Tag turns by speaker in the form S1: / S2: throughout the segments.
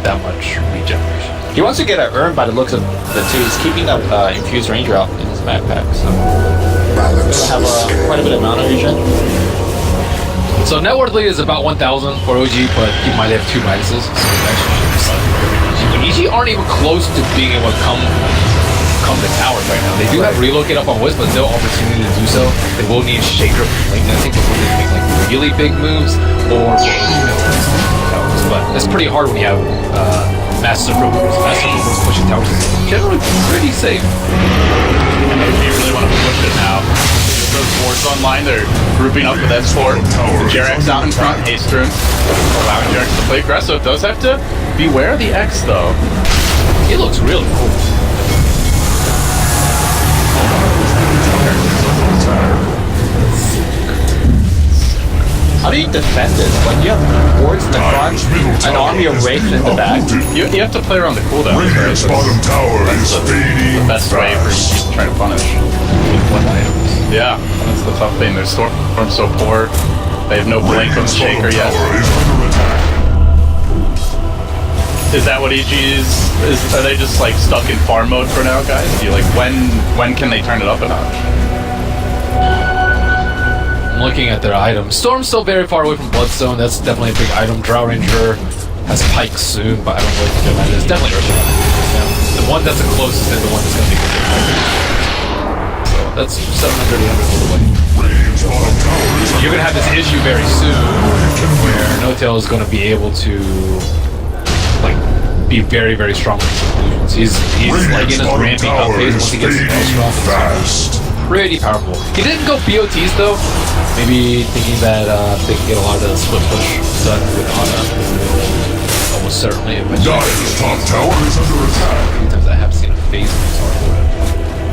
S1: that much regeneration.
S2: He wants to get an urn by the looks of the two. He's keeping that infused ranger out in his backpack, so he'll have quite a bit amount of regen.
S1: So net worth lead is about 1,000 for OG, but he might have 2 minuses. So EG aren't even close to being able to come to towers right now. They do have relocate up on Wiz, but no opportunity to do so. They will need Shaker late, I think, before they make like really big moves or towers. But it's pretty hard when you have Master Movers. Master Movers pushing towers is generally pretty safe.
S3: And OG really want to push it now. Those boards online, they're grouping up with S4. Jerax out in front, Haster allowing Jerax to play aggressive. Does have to beware of the X though.
S1: It looks really cool.
S2: How do you defend this? Like, you have boards in the front, an army of Wraith in the back.
S3: You have to play around the cooldown.
S4: Radiant's bottom tower is fading.
S3: The best way for you to try to punish with 1 item. Yeah, that's the tough thing. Their storm so poor. They have no blink on the Shaker yet. Is that what EG is? Are they just like stuck in farm mode for now, guys? Do you like when can they turn it up a notch?
S1: I'm looking at their items. Storm's still very far away from Bloodstone. That's definitely a big item. Drow Ranger has Pike soon, but I don't really think that is. Definitely Earth. Yeah. The one that's the closest is the one that's going to be good. That's 700, 800 away. You're going to have this issue very soon where No-Tail is going to be able to like be very, very strong with his illusions. He's like in his ramping up phase once he gets strong. Pretty powerful. He didn't go BOTs though. Maybe thinking that they can get a lot of the split push done with Ana. Almost certainly.
S4: Dyer's top tower is under attack.
S1: A few times I have seen a phase for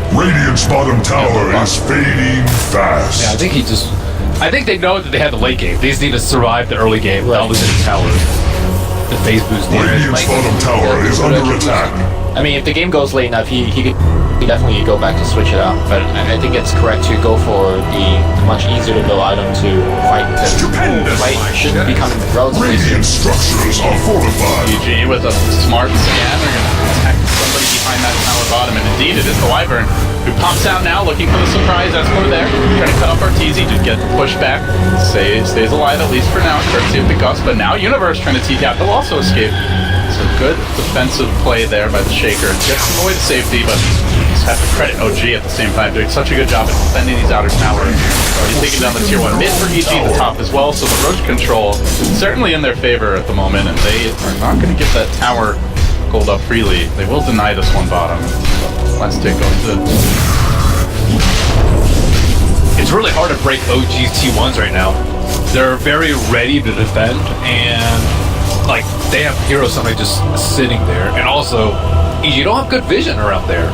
S4: Radiant's bottom tower is fading fast.
S1: Yeah, I think they know that they have the late game. They just need to survive the early game. Right. All the towers. The phase boost.
S4: Radiant's bottom tower is under attack.
S2: I mean, if the game goes late enough, he could definitely go back to switch it out. But I think it's correct to go for the much easier to build item to fight, because fight should be coming relatively soon.
S4: Radiant structures are fortified.
S3: EG with a smart scan, they're going to attack somebody behind that tower bottom, and indeed it is the Wyvern who pops out now looking for the surprise. Escort there, trying to cut off Arteezy to get the push back. Stays alive at least for now, courtesy of the Gust, but now Universe trying to teeth out. He'll also escape. So good defensive play there by the Shaker. Gets him away to safety, but just have to credit OG at the same time, doing such a good job at defending these outer towers. Already taking down the tier 1 mid for EG, the top as well, so the Roach control certainly in their favor at the moment, and they are not going to get that tower gold up freely. They will deny this one bottom. Let's take on
S1: It's really hard to break OG's T1s right now. They're very ready to defend, and like they have Hero Summit just sitting there, and also you don't have good vision around there.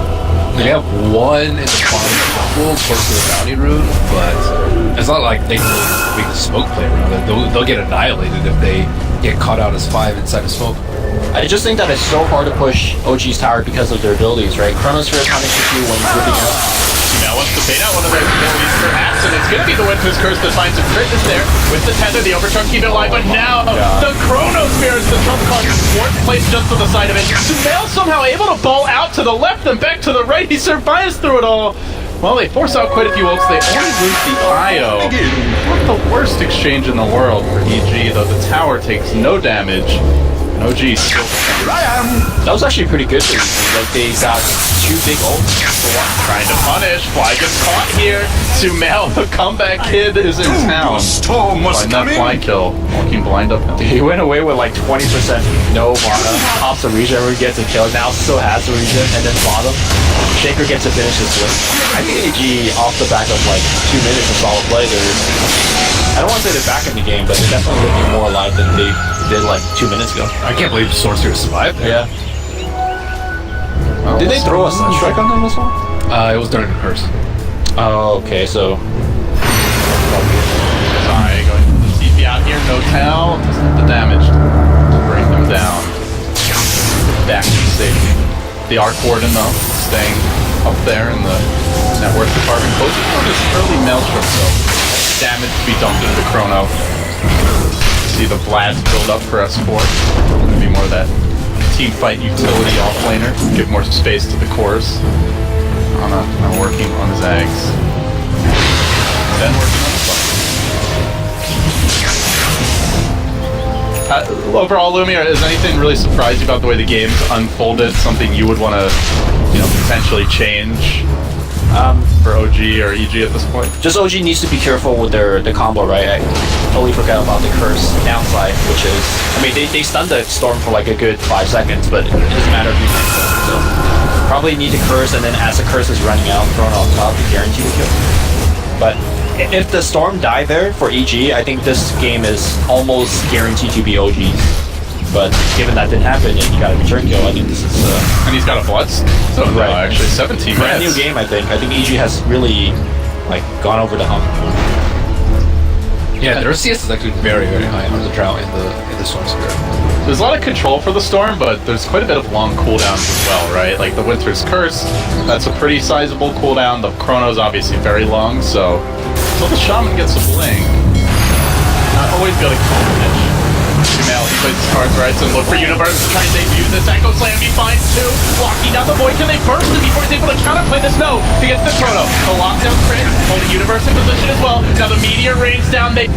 S1: They have one in the farm close to the bounty rune, but it's not like they can really make the smoke play around it. They'll get annihilated if they get caught out as 5 inside of smoke.
S2: I just think that it's so hard to push OG's tower because of their abilities, right? Chronosphere punishes you when you're grouping up.
S3: Now wants to bait out one of their abilities perhaps, and it's going to be the Winter's Curse that finds a crit is there with the tether, the Overcharge keep it alive, but now the Chronosphere is the trump card. Ward placed just to the side of it. Sumail somehow able to ball out to the left and back to the right. He survives through it all. Well, they force out quite a few ults. They only lose the IO. Not the worst exchange in the world for EG, though the tower takes no damage. And OG still
S2: That was actually pretty good for EG. Like, they got 2 big ults for one.
S3: trying to punish. Fly gets caught here. Sumail, the comeback kid, is in town. Find that fly kill. Walking blind up now.
S2: He went away with like 20% no mana. Pops a regen where he gets a kill. Now still has a regen, and then bottom. Shaker gets to finish his win. I think AG off the back of like 2 minutes of solid play, I don't want to say they're back in the game, but they're definitely looking more alive than they did like 2 minutes ago.
S1: I can't believe Sorcerer survived.
S2: Yeah.
S3: Well,
S2: Did they throw a Sunstrike on them as well?
S1: It was during the curse.
S2: Oh, okay, so...
S3: Sorry, going for the TP out here. No tell. Doesn't have the damage to bring them down. Back to safety. The Arc Warden, though, staying up there in the network department. Closing for this early Maelstrom, so damage to be dumped into Chrono. See the blast build up for S4. Gonna be more of that team fight utility offlaner, give more space to the cores. I'm working on Zags. Then working on the fight. Overall, Lumia, is anything really surprised you about the way the game's unfolded? Something you would want to, potentially change for OG or EG at this point?
S2: Just OG needs to be careful with the combo, right? I totally forgot about the curse downside, which is, they stunned the storm for like a good 5 seconds, but it doesn't matter if you can kill. So probably need to curse, and then as the curse is running out, thrown on top, you guarantee the kill. But if the storm died there for EG, I think this game is almost guaranteed to be OG's. But given that didn't happen and he got a return kill, I think this is...
S3: and he's got a blood zone
S2: right.
S3: Now, actually, 17
S2: brand new game, I think. I think EG has really, gone over the hump.
S1: Yeah, their CS is actually very, very high on the drought in the Storm Spirit.
S3: There's a lot of control for the Storm, but there's quite a bit of long cooldowns as well, right? Like the Winter's Curse, that's a pretty sizable cooldown. The Chrono's obviously very long, so until the Shaman gets a bling, not always got to kill the niche. Female, he plays his cards right, so look for Universe to try and debut this. Echo Slam, he finds two. Blocking down the Void, can they burst it before he's able to counterplay this? No, he gets the Chrono. The lockdown crit, holding Universe in position as well. Now the Meteor rains down, they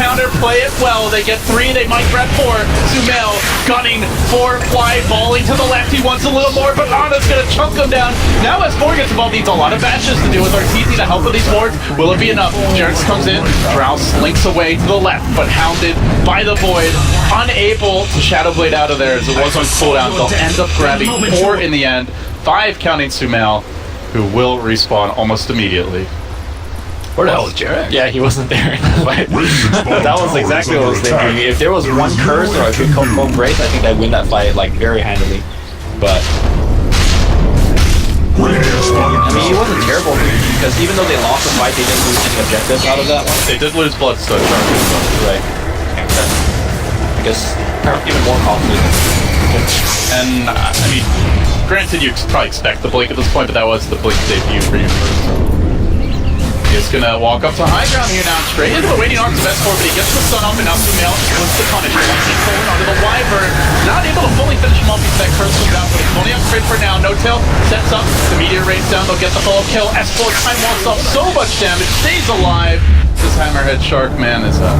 S3: counterplay it well. They get 3, they might grab 4. Sumail gunning for Fly, falling to the left. He wants a little more, but Ana's gonna chunk him down. Now as 4 gets involved, needs a lot of bashes to do with Arteezy to help with these wards. Will it be enough? Jerks comes in, Drow slinks away to the left, but hounded by the Void. Unable to Shadow Blade out of there as it was on cooldown. They'll end up grabbing 4 in the end. 5 counting Sumail, who will respawn almost immediately.
S1: Where the hell is Jarek?
S2: Yeah, he wasn't there. That was exactly what I was thinking. If there was one curse or a good combo break, I think I'd win that fight very handily. But he wasn't terrible because even though they lost the fight, they didn't lose any objectives out of that one.
S3: They did lose Bloodstone.
S2: Right. I guess even more costly.
S3: And granted, you probably expect the blink at this point, but that was the blink debut for you first. He's gonna walk up to high ground here now, straight into the waiting arms of S4, but he gets the stun off, and now Sumail wants to punish him. Once he's forward onto the Wyvern, not able to fully finish him off because that curse was out, but he's only on crit for now. No tail sets up, the meteor rains down, they'll get the follow kill. S4 time walks off so much damage, stays alive. This Hammerhead Shark, man, is a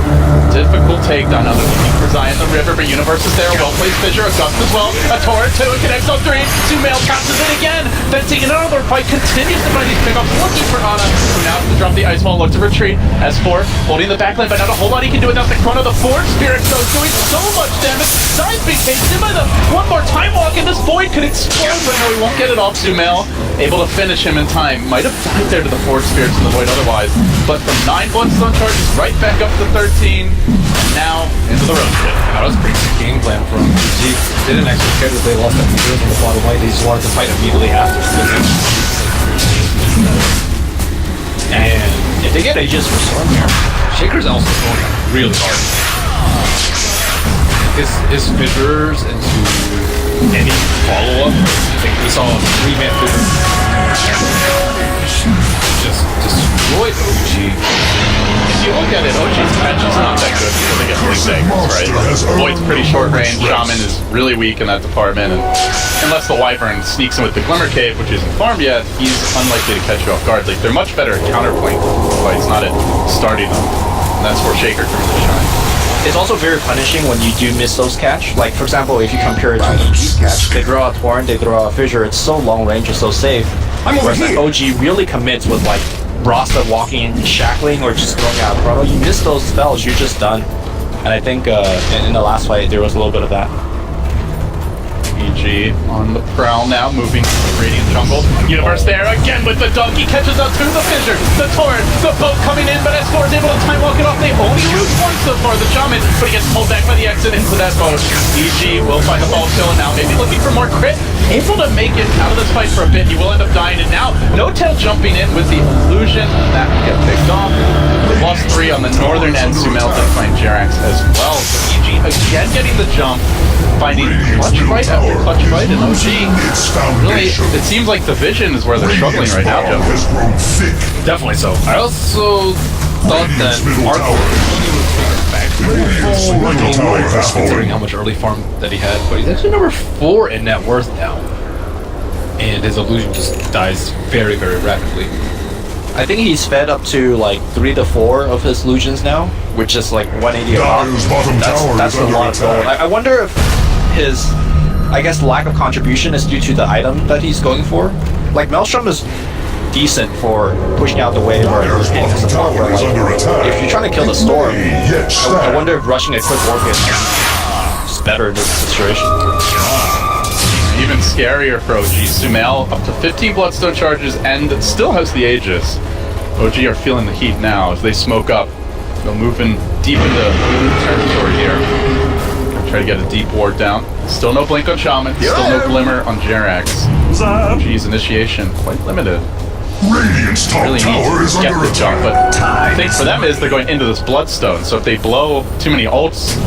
S3: difficult takedown. Now they're looking for Zion the River, but Universe is there. Well-placed Fissure, a Gust as well. A Torrent 2, it connects on 3. Sumail passes it again. Fencing in another fight, continues to find these pickups, looking for Ana, who now has to drop the Ice Wall, look to retreat. S4 holding the backline, but not a whole lot he can do without the Chrono. The Forge Spirit, though, doing so much damage. Zion's being chased in by the one more time walk, and this Void could explode, but no, he won't get it off. Sumail able to finish him in time. Might have died there to the Forge Spirits in the Void otherwise, but from 9 Bloodstone charges right back up to 13, and now into the road trip.
S1: That was a pretty good game plan from EG. They didn't actually care that they lost that meteor from the bottom right. They just wanted to fight immediately after.
S2: And if they get Aegis for Storm here,
S1: Shaker's also going really hard. His fissures into any follow-up. I think we saw a 3-man fissure. Just destroyed OG.
S3: If you look at it, OG's catch is not that good because they get big segments, right? Void's pretty short range, Shaman is really weak in that department, and unless the Wyvern sneaks in with the Glimmer Cave, which isn't farmed yet, he's unlikely to catch you off guard. Like, they're much better at counterplaying fights, not at starting them. And that's where Shaker can really shine.
S2: It's also very punishing when you do miss those catch. Like, for example, if you compare it to EG's catch, they throw out Torrent, they throw out Fissure, it's so long range, it's so safe. Whereas OG really commits with Rasta walking, shackling, or just throwing out Chrono. You miss those spells, you're just done. And I think in the last fight, there was a little bit of that.
S3: EG on the prowl now, moving to the Radiant Jungle. Universe there again with the donkey, catches up to the Fissure, the Torrent, the boat coming in, but S4 is able to time walk it off. They only lose one so far, the Shaman, but he gets pulled back by the exit into that boat. EG will find the ball kill, and now maybe looking for more crit. Able to make it out of this fight for a bit, he will end up dying, and now No Tail jumping in with the illusion that will get picked off. They lost 3 on the northern end. Sumail did find Jerax as well. So EG again getting the jump, finding clutch fight after clutch fight, and OG really, it seems like the vision is where they're struggling right now, Joe.
S1: Definitely so. I also thought that Marco really was back to
S4: Radiant's middle tower has
S1: considering how
S4: fallen.
S1: much early farm that he had, but he's actually number 4 in net worth now. And his illusion just dies very, very rapidly.
S2: I think he's fed up to like 3 to 4 of his illusions now, which is like 180 a pop.
S4: Dyer's bottom tower
S2: That's
S4: is
S2: a
S4: under
S2: lot of gold.
S4: attack.
S2: I wonder if his, I guess, lack of contribution is due to the item that he's going for. Like Maelstrom is decent for pushing out the wave or
S4: Dyer's
S2: hitting the
S4: bottom
S2: support,
S4: tower
S2: but
S4: is
S2: like,
S4: under attack.
S2: if you're trying to kill the storm,
S4: Yet
S2: I
S4: stand.
S2: wonder if rushing a quick orchid is better in this situation.
S3: Even scarier for OG. Sumail up to 15 Bloodstone charges and still has the Aegis. OG are feeling the heat now as they smoke up. They'll move in deep into blue territory here. Try to get a deep ward down. Still no blink on Shaman. Still no glimmer on Jerax. OG's initiation quite limited.
S4: Radiant's top
S3: Really need
S4: tower is
S3: to get
S4: under
S3: the jump,
S4: attack.
S3: but the thing for them is they're going into this Bloodstone. So if they blow too many ults,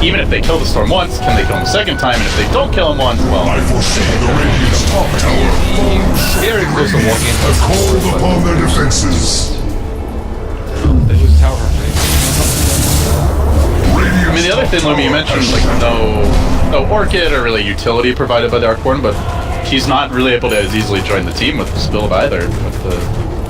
S3: even if they kill the storm once, can they kill him a second time? And if they don't kill him once, well,
S4: I foresee the Radiant's top tower falling short.
S1: Very close to walking into
S4: Have called upon their defenses.
S1: They lose tower for free.
S4: Radiant's
S3: I mean, the other thing, Lumi, you mentioned, like, no Orchid or really utility provided by the Archborn, but he's not really able to as easily join the team with the Spill either, with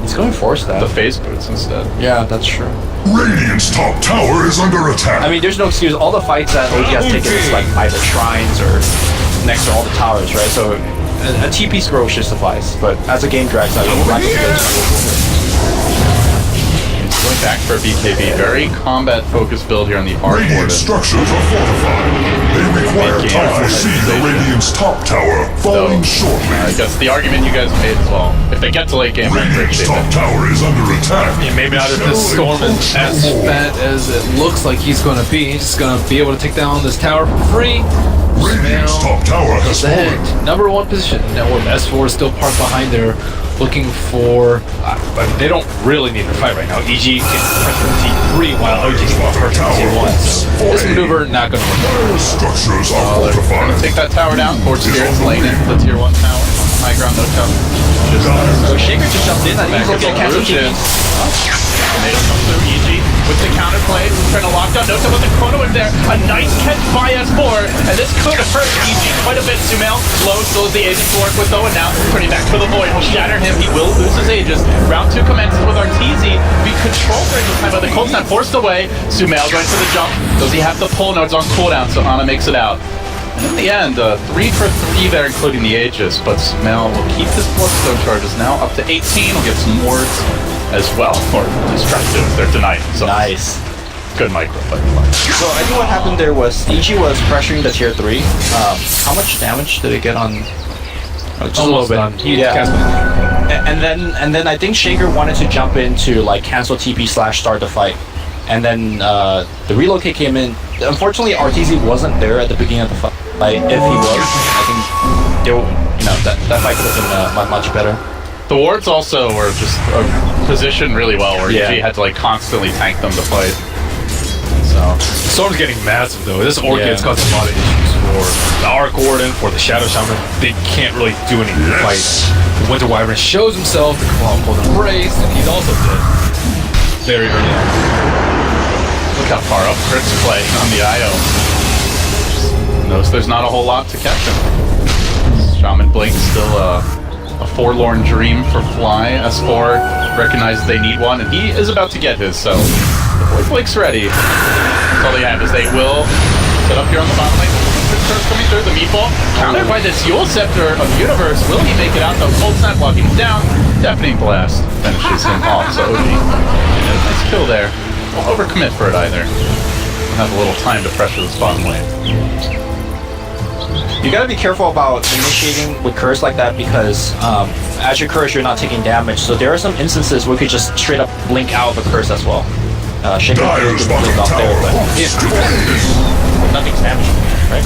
S2: He's going for
S3: the
S2: that.
S3: phase boots instead.
S2: Yeah, that's true.
S4: Radiant's top tower is under attack.
S2: I mean, there's no excuse. All the fights that OG has taken is like either shrines or next to all the towers, right? So a TP scroll should suffice. But as the game drags out, you'll lack of skills.
S3: Going back for BKB, very combat-focused build here on the
S4: Radiant
S3: Archborn.
S4: structures are fortified. They require
S3: Making
S4: time.
S3: it
S4: Foresee the
S3: organization.
S4: Radiant's top tower falling shortly.
S3: I guess the argument you guys made as well. If they get to late game, I
S4: Radiant's
S3: appreciate
S4: top
S3: it.
S4: tower is under attack.
S1: Yeah, maybe not if this storm is as fat as it looks like he's going to be. He's just going to be able to take down this tower for free.
S4: Radiant's top tower has
S1: Ahead.
S4: fallen.
S1: Number 1 position. Now S4 is still parked behind there, looking for. But they don't really need to fight right now. EG can pressure T3 while OG is pressure T1. So this maneuver not going to work.
S4: Dire structures are
S3: Gonna
S4: fortified.
S3: take that tower down. Forge Spirits laying into the tier 1 tower. High ground, no tower.
S2: So Shaker just jumped in. I think he's looking at cancel
S3: Illusion.
S2: TPs.
S3: Tornado comes through, EG with the counterplay, trying to lock down Dota, but the Chrono is there. A nice catch by S4, and this could have hurt EG quite a bit. Sumail low, still has the Aegis to work with though, and now turning back to the Void will shatter him. He will lose his Aegis. Round 2 commences with Arteezy being controlled during this time by the cold snap, forced away. Sumail going for the jump. Does he have the pull nodes on cooldown, so Ana makes it out. And in the end, 3 for 3 there, including the Aegis, but Sumail will keep his Bloodstone charges now up to 18. He'll get some wards as well, or just try to. They're denied. So
S2: Nice.
S3: good micro, but
S2: So I think what happened there was EG was pressuring the tier 3. How much damage did it get on? Just a little bit.
S1: done. He
S2: Yeah.
S1: cast
S2: And then I think Shaker wanted to jump in to like cancel TP / start the fight. And then the relocate came in. Unfortunately, RTZ wasn't there at the beginning of the fight. Like, if he was, I think there, that fight could have been much better.
S3: the wards also were just positioned really well, where
S2: Yeah.
S3: EG had to like constantly tank them to fight. So
S1: Storm's getting massive though. This Orchid's
S2: Yeah.
S1: causing a lot of issues for the Arc Warden, for the Shadow Shaman. They can't really do anything to fight. The Winter Wyvern shows himself, the Cabal pulled embrace, and he's also dead. Very early on.
S3: look how far up Crit's playing on the IO. Notice there's not a whole lot to catch him. Shaman Blink still a forlorn dream for Fly. S4 recognizes they need one, and he is about to get his, so the boy Blink's ready. That's all they have is they will set up here on the bottom lane. First coming through, the meatball, countered by this Yule Scepter of Universe. Will he make it out? No, Cold Snap blocking him down. Deafening Blast finishes him off, so OG. Nice kill there. Don't overcommit for it either. We'll have a little time to pressure this bottom lane.
S2: You gotta be careful about initiating with curse like that because as you curse, you're not taking damage. So there are some instances where you could just straight up blink out of a curse as well. Shaker
S4: Dyer's
S2: could
S4: bottom
S2: blink off there,
S4: tower
S2: but nothing's damaged, right?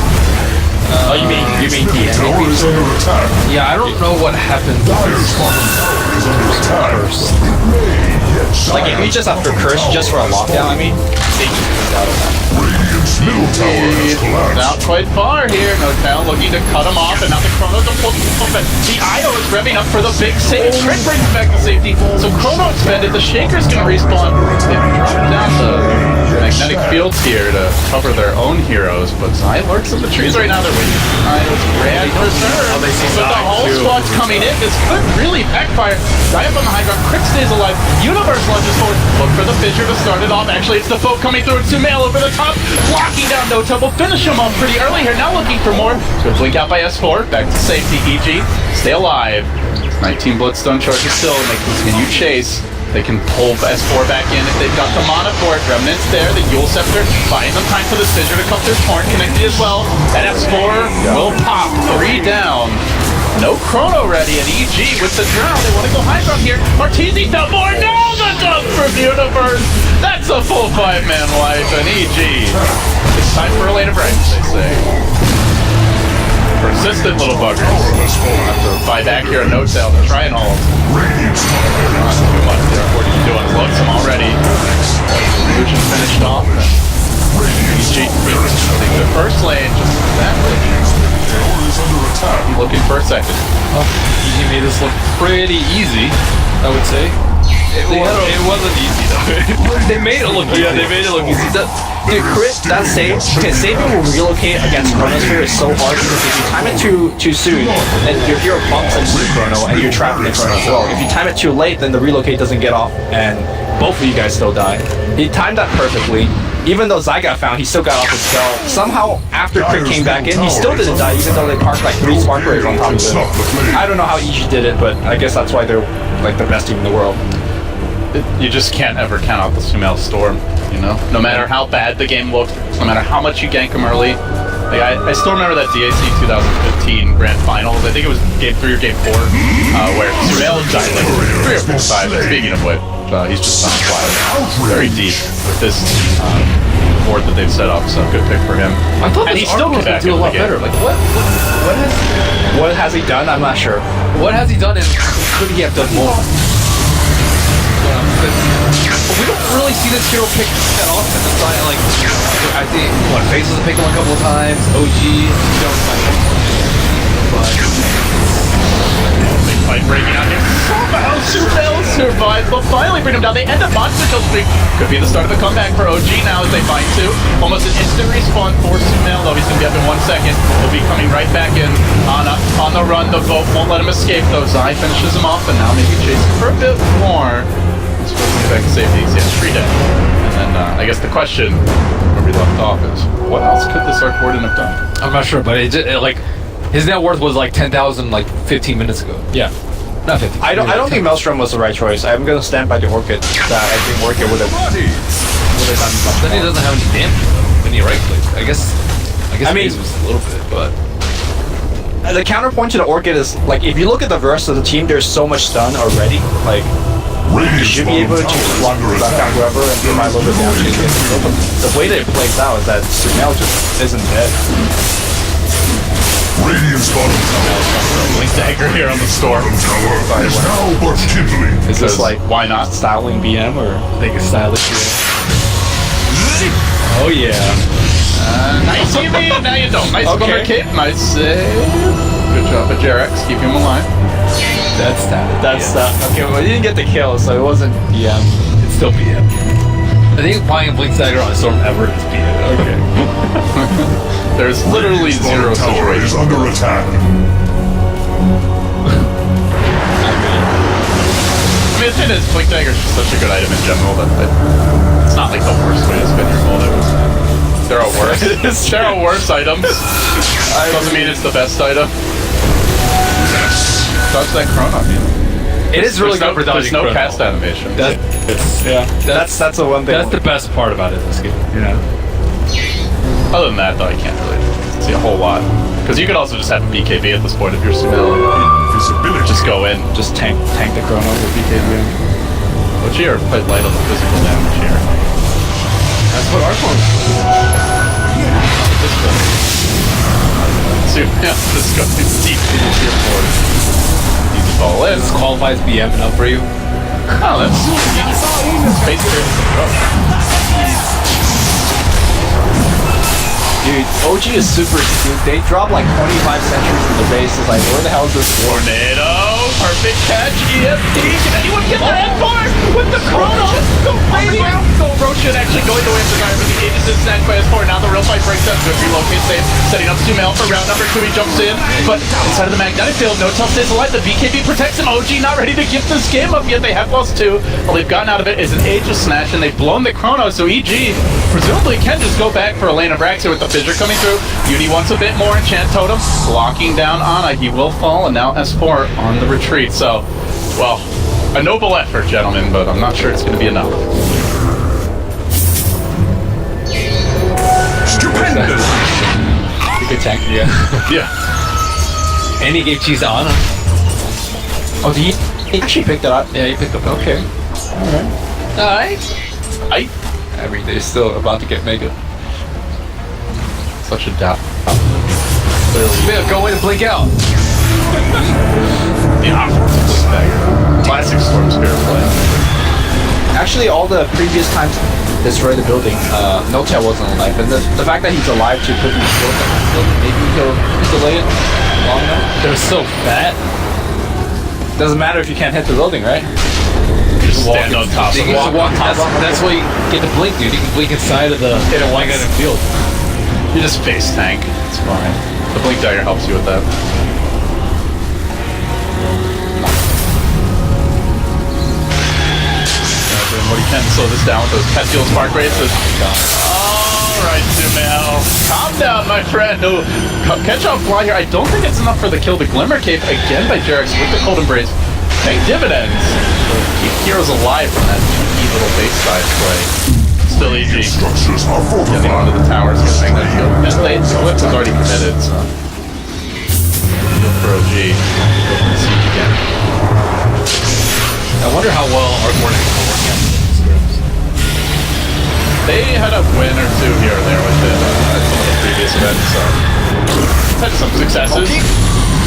S2: Oh, you mean the
S4: Tower is under attack.
S1: Yeah, I don't know what happened
S4: Dyer's bottom tower is under attack.
S1: first.
S2: like if you just after curse just for a lockdown? I mean, they just blink out of that.
S4: Radiant's middle tower has collapsed.
S3: Not quite far here. No Town looking to cut him off, and now the Chrono's pulling him off. The IO is revving up for the big save. Crit brings him back to safety. So Chrono expended. The Shaker's gonna respawn. They drop down the magnetic fields here to cover their own heroes, but Zai lurks in the trees right now. They're waiting for Zai's grand return.
S1: they see
S3: But the
S1: Zai
S3: whole
S1: too.
S3: squad's coming in. This could really backfire. Zai up on the high ground. Crick stays alive. Universe lunges forward. Look for the fissure to start it off. Actually, it's the folk coming through. It's Sumail over the top. Locking down No Trouble. Finish him off pretty early here. Now looking for more. Good blink out by S4. Back to safety. EG. Stay alive. 19 Bloodstone charges still, and they continue chase. They can pull S4 back in if they've got the mana for it. Remnants there, the Yule Scepter, buying them time for the Fissure to come through. Torrent connected as well, and S4 will pop 3 down. No Chrono ready, and EG with the drown. They want to go high ground here. Martisi fell more. Now the dump from Universe. That's a full 5-man wipe, and EG. It's time for a later break, they say. Persistent little buggers. Have to buy back here a note sale to try and hold. Not too much there. 42 unloads them already. Illusion finished off. EG take the first lane just exactly. Looking for a second.
S1: EG made this look pretty easy, I would say. It wasn't easy though. They made it look easy. Yeah, they made it look easy.
S2: Dude, Crit, that save, okay, saving will relocate against Chronosphere is so hard because if you time it too soon, then your hero bumps into the Chrono and you're trapped in the Chrono as well. If you time it too late, then the relocate doesn't get off and both of you guys still die. He timed that perfectly. Even though Zai got found, he still got off his spell. Somehow, after Crit came back in, he still didn't die, even though they parked like 3 Spark Rays on top of him. I don't know how EG did it, but I guess that's why they're like the best team in the world.
S3: You just can't ever count out the Sumail Storm, you know? No matter how bad the game looked, no matter how much you gank them early. Like, I still remember that DAC 2015 Grand Finals. I think it was Game 3 or Game 4, where Sumail died like 3 or 4 times. Speaking of which, he's just on fire. Very deep with this board that they've set up, so good pick for him.
S1: I thought
S3: and
S1: this
S3: he still
S1: Arc
S3: came back
S1: do a
S3: into
S1: lot
S3: the game.
S1: better. Like
S2: What has he done? I'm not sure.
S1: what has he done, and could he have done more? We don't really see this hero pick that often. It's like I think Faces has picked him a couple of times. OG,
S3: Big fight breaking out here. Somehow Sumail survives, but finally bring him down. They end up monster kill streak. Could be the start of the comeback for OG now as they find 2. Almost an instant respawn for Sumail, though he's going to be up in 1 second. He'll be coming right back in on the run. The boat won't let him escape, though. Zai finishes him off, and now maybe chasing for a bit more. Let's get back to safety. He has 3 dead. And then I guess the question where we left off is, what else could this Arc Warden have done?
S1: I'm not sure, but like his net worth was like 10,000 like 15 minutes ago. Yeah, not 15.
S2: I don't think Maelstrom was the right choice. I'm gonna stand by the Orchid. That I think Orchid would have done
S1: Then he doesn't have any damage when he right clicks. I guess
S2: I mean,
S1: Maze was a little bit, but
S2: the counterpoint to the Orchid is like if you look at the verse of the team, there's so much stun already. Like you should be able to block down whoever and do my little bit damage. But the way that it plays out is that Sumail just isn't dead.
S4: Radiant's bottom
S3: Blink dagger here on the storm.
S4: tower is now but kindling.
S2: Is this like
S3: Why not?
S2: styling BM or?
S1: I think it's stylish. Oh yeah.
S3: Nice you mean, now you don't. Nice
S2: Okay.
S3: corner cape, nice save. Good job at Jarex, keep him alive.
S1: That's stylish.
S2: That's okay. Well, you didn't get the kill, so it wasn't BM.
S1: It's still PM. I think applying a Blink Dagger on a Storm ever is PM.
S2: Okay.
S3: There's literally
S4: Radiant's
S3: zero
S4: bottom tower is
S3: situation.
S4: under attack.
S3: I mean, the thing is, Blink Dagger is just such a good item in general that it's not like the worst way to spend your gold. There are worse. There are worse items. Doesn't mean it's the best item. Dodge that Chrono, man.
S1: It is really
S3: There's
S1: good for dodging
S3: There's no
S1: Chrono.
S3: cast animation.
S2: That's the one thing.
S1: That's the best part about it. This game.
S2: Yeah.
S3: Other than that, though, I can't really see a whole lot. Because you could also just have a BKB at this point if you're Sumail.
S4: Invisibility.
S3: Just go in.
S2: Just tank the Chrono with BKB.
S3: Which here, quite light on the physical damage here.
S1: That's what Archon.
S3: This goes. Yeah, this goes deep into tier 4. Easy fall in.
S1: This qualifies BM enough for you.
S3: Oh, that's space here.
S2: Dude, OG is super stupid. They drop like 25 sentries in the base. It's like, where the hell is this war?
S3: Tornado, perfect catch, EFT. Can anyone get the head bar with the chrono? Go radio. Go Roshan actually going away from the guy, but the Aegis is snagged by his 4. Now the real fight breaks up. Good relocate save, setting up Sumail for round number 2. He jumps in, but inside of the magnetic field, no tough stays alive. The BKB protects him. OG not ready to give this game up yet. They have lost 2. All they've gotten out of it is an Aegis Snatch, and they've blown the chrono, so EG presumably can just go back for a lane of Brax here with the fissure coming through. Uni wants a bit more. Enchant Totem locking down Ana. He will fall, and now S4 on the retreat. So, well, a noble effort, gentlemen, but I'm not sure it's going to be enough.
S4: Stupendous!
S2: Good tank.
S1: Yeah.
S3: Yeah.
S1: And he gave cheese to Ana.
S2: Oh, did he actually picked it up?
S1: Yeah, he picked up.
S2: Okay.
S1: Alright.
S2: I mean, they're still about to get mega.
S3: Such a doubt.
S1: Yeah, go in and blink out.
S3: Yeah, classic Storm Spirit play.
S2: Actually, all the previous times destroy the building, no tail wasn't alive. And the fact that he's alive to put these shields on the building, maybe he'll delay it long enough.
S1: They're so fat.
S2: Doesn't matter if you can't hit the building, right?
S3: Just stand on top of
S1: You
S3: it.
S1: can walk, that's why you get to blink, dude. You can blink inside of the magnetic field.
S3: You just face tank. It's fine. The Blink Dagger helps you with that. Doing what he can to slow this down with those Pestial Spark Races. Alright, Sumail. Calm down, my friend. Oh, catch off fly here. I don't think it's enough for the kill. The Glimmer Cape again by Jerax with the Cold Embrace. Paying dividends. Keep heroes alive from that cheeky little base side play. Still EG.
S4: Structures are
S3: Getting onto the towers, getting that field. And the Eclipse is already committed, so. Field for OG. Go for the siege again.
S1: I wonder how well Arcmorn can work out.
S3: They had a win or 2 here or there with it at some of the previous events, so. Had some successes.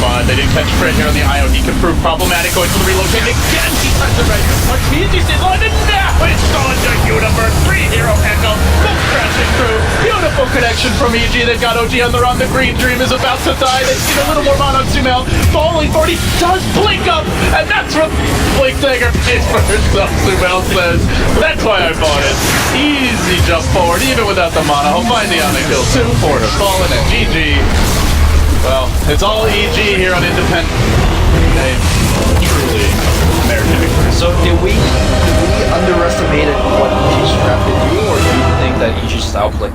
S3: But they didn't catch Fred here on the IO. He can prove problematic going for the relocate again. He touched it right. But easy stays on, and now it's on to Universe. 3 hero echo. Both crashing through. Beautiful connection from EG. They've got OG on the run. The Green Dream is about to die. They've seen a little more mana on Sumail. Falling 40 does blink up, and that's what Blink Dagger pays for herself, Sumail says. That's why I bought it. Easy jump forward, even without the mana. He'll find the Ana kill. 2 for fallen, and GG. Well, it's all EG here on Independent. They truly merited victory.
S2: So did we underestimate what EG Scrap could do, or do you think that EG just outplayed?